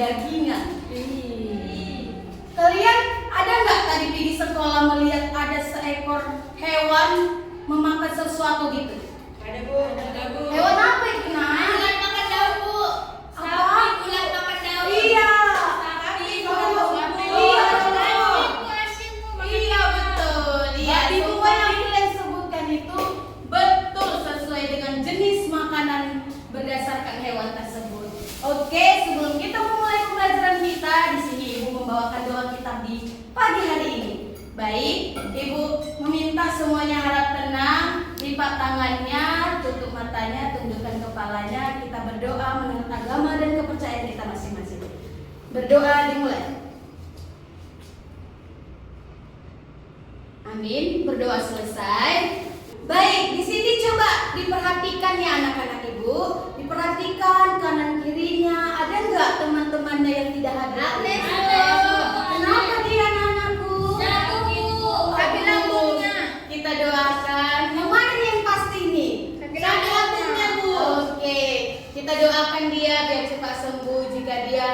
daging-dagingan. Kalian ada nggak tadi di sekolah melihat ada seekor hewan memakan sesuatu gitu? Ada Bu. Ada Bu. Hewan apa itu, Nak? Ulat makan daun Bu. Apa? Sapi ulat makan daun. Iya. Sapi Betul. sapi. Iya, Asin Bu. Iya betul. Iya. Semua yang kalian sebutkan itu betul sesuai dengan jenis makanan berdasarkan hewan tersebut. Oke, sebelum kita memulai pembelajaran kita, di sini Ibu membawakan doa kita di pagi hari ini. Baik, Ibu meminta semuanya harap tenang, lipat tangannya, tutup matanya, tundukkan kepalanya. Kita berdoa menurut agama dan kepercayaan kita masing-masing. Berdoa dimulai. Amin. Berdoa selesai. Baik, di sini coba diperhatikan ya anak-anak Ibu. Diperhatikan kanan kirinya. Ada nggak teman-temannya yang tidak hadir? Ada. Kenapa dia anak-anakku? Jatuh Bu. Tapi lambungnya. Kita doakan. Yang mana nih yang pasti nih? Sakit lambungnya, Bu. Oke, kita doakan dia biar cepat sembuh. Jika dia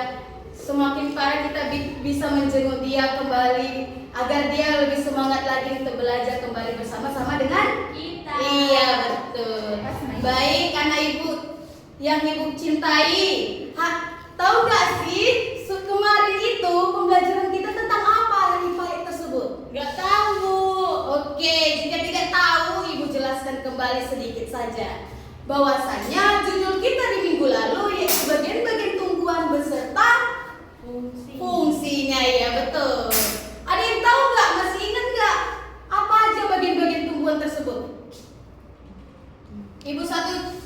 semakin parah, kita bisa menjenguk dia kembali agar dia lebih semangat lagi untuk belajar kembali bersama-sama dengan Kita. Iya betul. Baik anak Ibu yang Ibu cintai, tahu nggak sih kemarin itu pembelajaran kita tentang apa hari pahit tersebut? Nggak tahu Bu. Oke, jika tidak tahu Ibu jelaskan kembali sedikit saja. Bahwasannya judul kita di minggu lalu yaitu bagian-bagian tumbuhan beserta fungsinya, ya betul. Ada yang tahu nggak? Masih ingat nggak? Apa aja bagian-bagian tumbuhan tersebut? Ibu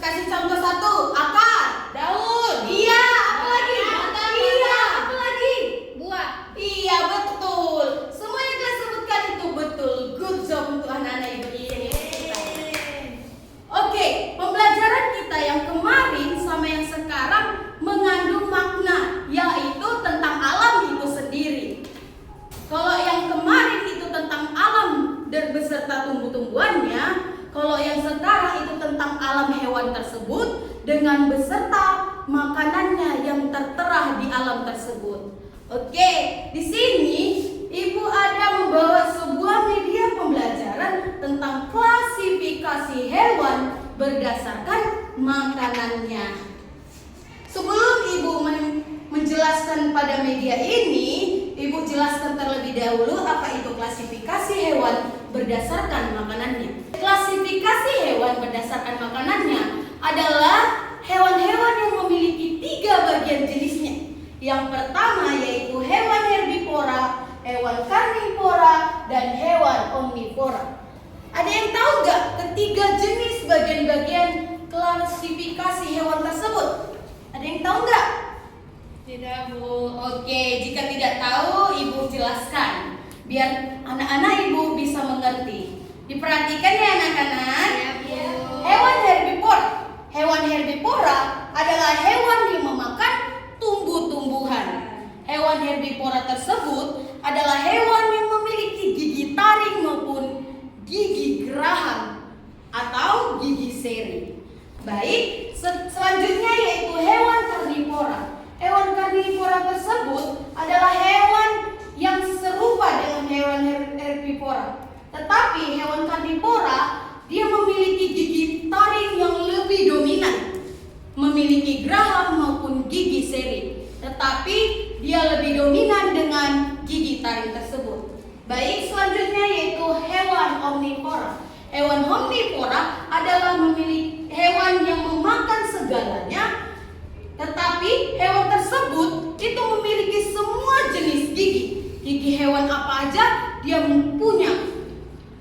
kasih contoh satu. Akar, Daun. iya. Apa lagi? Batang. Iya. Apa lagi? Buah. Iya betul. Semua yang kalian sebutkan itu betul. Good job untuk anak-anak Ibu di sini. Oke, pembelajaran kita yang kemarin sama yang sekarang mengandung makna, yaitu tentang alam itu sendiri. Kalau yang kemarin itu tentang alam dan beserta tumbuh-tumbuhannya, kalau yang sekarang itu tentang alam hewan tersebut dengan beserta makanannya yang tertera di alam tersebut. Oke, di sini Ibu ada membawa sebuah media pembelajaran tentang klasifikasi hewan berdasarkan makanannya. Sebelum Ibu menjelaskan pada media ini, Ibu jelaskan terlebih dahulu apa itu klasifikasi hewan berdasarkan makanannya. Klasifikasi hewan berdasarkan makanannya adalah hewan-hewan yang memiliki 3 bagian jenisnya. Yang pertama yaitu hewan herbivora, hewan karnivora, dan hewan omnivora. Ada yang tahu nggak ketiga jenis bagian-bagian klasifikasi hewan tersebut? Ada yang tahu nggak? Tidak Bu. Oke, jika tidak tahu, Ibu jelaskan biar anak-anak Ibu bisa mengerti. Diperhatikan ya anak-anak. Ya Bu. Hewan herbivora. Hewan herbivora adalah hewan yang memakan tumbuh-tumbuhan. Hewan herbivora tersebut adalah hewan yang memiliki gigi taring maupun gigi geraham atau gigi seri. Baik, selanjutnya yaitu hewan karnivora. Hewan karnivora tersebut adalah hewan yang serupa dengan hewan herbivora. Tetapi hewan karnivora dia memiliki gigi taring yang lebih dominan, memiliki geraham maupun gigi seri. Tetapi dia lebih dominan dengan gigi taring tersebut. Baik, selanjutnya yaitu hewan omnivora. Hewan omnivora adalah memiliki hewan yang memakan segalanya. Tetapi hewan tersebut itu memiliki semua jenis gigi. Gigi hewan apa aja dia punya.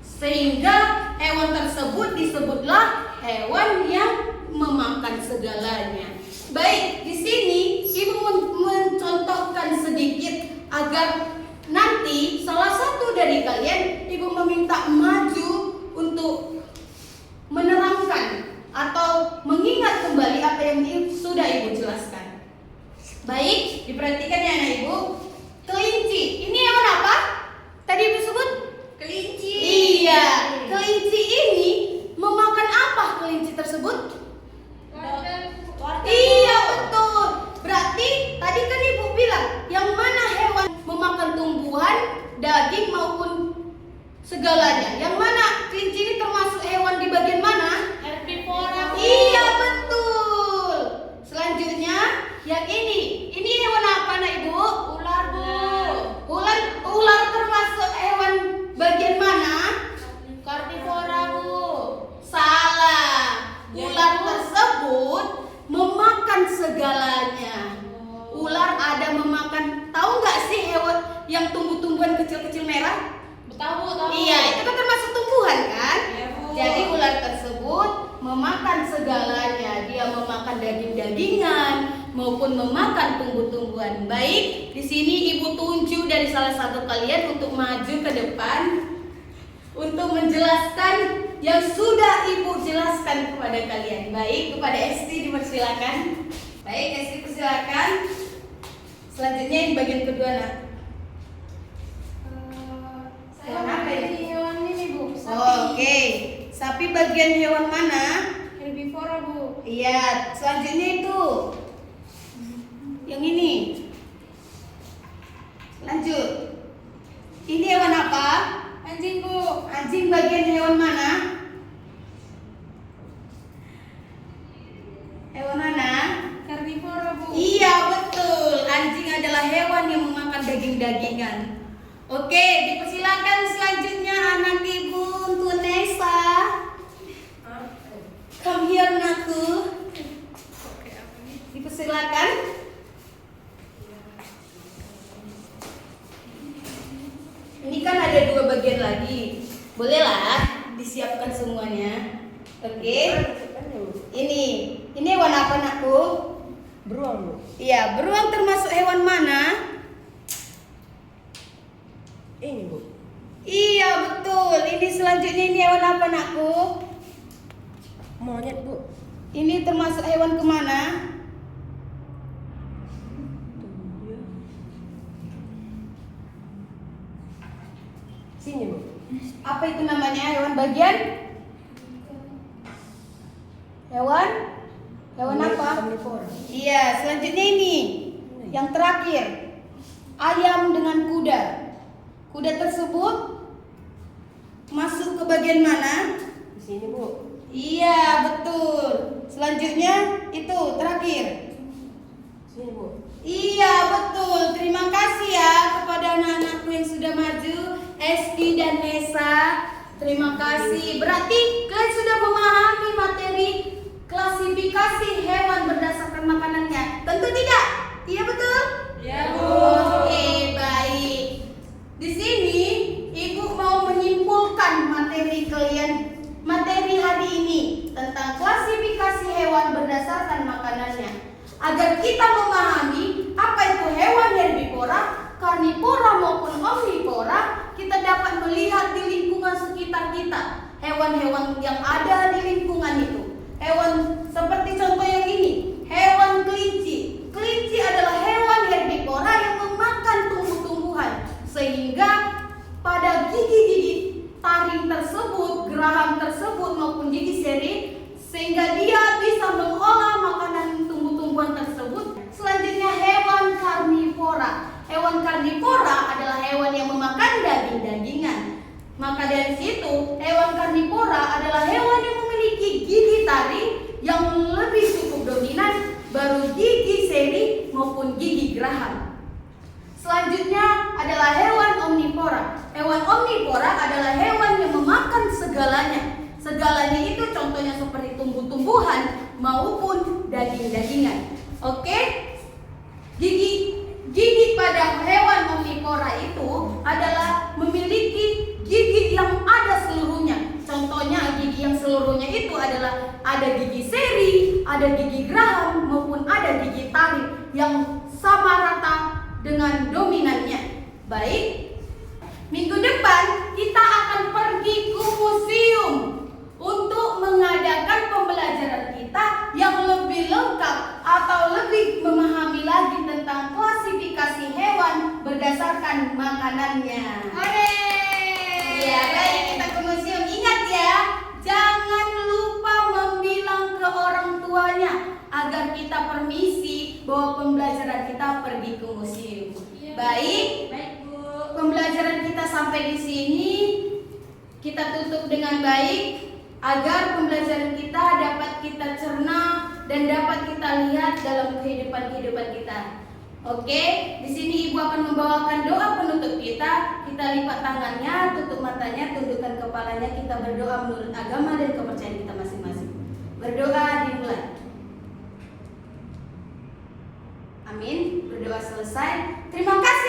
Sehingga hewan tersebut disebutlah hewan yang memakan segalanya. Baik, di sini Ibu mencontohkan sedikit agar nanti salah satu dari kalian Ibu meminta maju untuk menerangkan atau mengingat kembali apa yang sudah Ibu jelaskan. Baik, diperhatikan ya anak Ibu. Kelinci, ini hewan apa? Tadi Ibu sebut? Kelinci. Iya, kelinci ini memakan apa kelinci tersebut? Wortel. Iya betul. Berarti tadi kan Ibu segalanya. Yang mana? Kelinci ini termasuk hewan di bagian mana? Herbivora, Bu. Iya, betul. Selanjutnya yang ini. Ini hewan apa, Nak Ibu? Ular, Bu. Ular termasuk hewan bagian mana? Karnivora, Bu. Salah. Ular tersebut memakan segalanya. Ular ada memakan. Tahu nggak sih hewan yang tumbuh-tumbuhan kecil-kecil merah? Tahu, tahu. Iya, itu kan termasuk tumbuhan kan? Iya, Bu. Jadi ular tersebut memakan segalanya. Dia memakan daging-dagingan maupun memakan tumbuh-tumbuhan. Baik, di sini Ibu tunjuk dari salah satu kalian untuk maju ke depan untuk menjelaskan yang sudah Ibu jelaskan kepada kalian. Baik, kepada Esti dipersilakan. Baik, Esti persilakan. Selanjutnya yang bagian kedua, Nak. Saya Hewan apa ini? hewan ini, Bu. Sapi. Oke, sapi bagian hewan mana? Herbivora, Bu. Iya, selanjutnya itu yang ini. Lanjut. Ini hewan apa? Anjing, Bu. Anjing bagian hewan mana? Hewan mana? Karnivora, Bu. Iya, betul. Anjing adalah hewan yang memakan daging-dagingan. Oke, dipersilakan selanjutnya anak Ibu untuk Nesa. Come here, Naku. Dipersilakan. Ini kan ada 2 bagian lagi. Bolehlah disiapkan semuanya. Oke. Ini hewan apa, Nakku? Beruang, Bu. Iya, beruang termasuk hewan mana? Ini, Bu. Iya, betul. Ini selanjutnya ini hewan apa, Nakku? Monyet, Bu. Ini termasuk hewan kemana? Sini, Bu. Apa itu namanya? Hewan bagian? Hewan apa? Karnivora. Iya, selanjutnya ini. Yang terakhir. Ayam dengan kuda. Kuda tersebut masuk ke bagian mana? Di sini, Bu. Iya, betul. Selanjutnya itu terakhir. Sini, Bu. Iya, betul. Terima kasih ya kepada anak-anakku yang sudah maju, Esti dan Nesa. Terima kasih. Berarti kalian sudah memahami materi klasifikasi hewan berdasarkan makanannya. Tentu tidak? Iya, betul? Iya, Bu. Oke, baik. Di sini Ibu mau menyimpulkan materi hari ini tentang klasifikasi hewan berdasarkan makanannya. Agar kita memahami apa itu hewan herbivora, karnivora maupun omnivora, kita dapat melihat di lingkungan sekitar kita hewan-hewan yang ada di lingkungan itu. Hewan seperti contoh yang ini, hewan kelinci. Kelinci adalah hewan herbivora yang memakan tumbuh-tumbuhan, sehingga pada gigi-gigi taring tersebut, geraham tersebut maupun gigi seri, sehingga dia bisa mengolah makanan tumbuh-tumbuhan tersebut. Selanjutnya hewan karnivora. Hewan karnivora adalah hewan yang memakan daging-dagingan. Maka dari situ hewan karnivora adalah hewan yang memiliki gigi taring yang lebih cukup dominan, baru gigi seri maupun gigi geraham. Selanjutnya adalah hewan omnivora. Hewan omnivora adalah hewan yang memakan segalanya. Segalanya itu contohnya seperti tumbuh-tumbuhan maupun daging-dagingan. Oke? Gigi pada hewan omnivora itu adalah memiliki gigi yang ada seluruhnya. Contohnya gigi yang seluruhnya itu adalah ada gigi seri, ada gigi geraham maupun ada gigi taring yang sama rata dengan dominannya. Baik, minggu depan kita akan pergi ke museum untuk mengadakan pembelajaran kita yang lebih lengkap atau lebih memahami lagi tentang klasifikasi hewan berdasarkan makanannya. Hore! Iya, baik, kita ke museum. Ingat ya, jangan lupa membilang ke orang tuanya agar kita permisi bahwa pembelajaran kita pergi ke museum. Iya. Baik, Baik, Bu. pembelajaran kita sampai di sini. kita tutup dengan baik agar pembelajaran kita dapat kita cerna dan dapat kita lihat dalam kehidupan kita. Oke, di sini Ibu akan membawakan doa penutup kita. Kita lipat tangannya, tutup matanya, tundukkan kepalanya. Kita berdoa menurut agama dan kepercayaan kita masing-masing. Berdoa dimulai. Amin. Berdoa selesai. Terima kasih.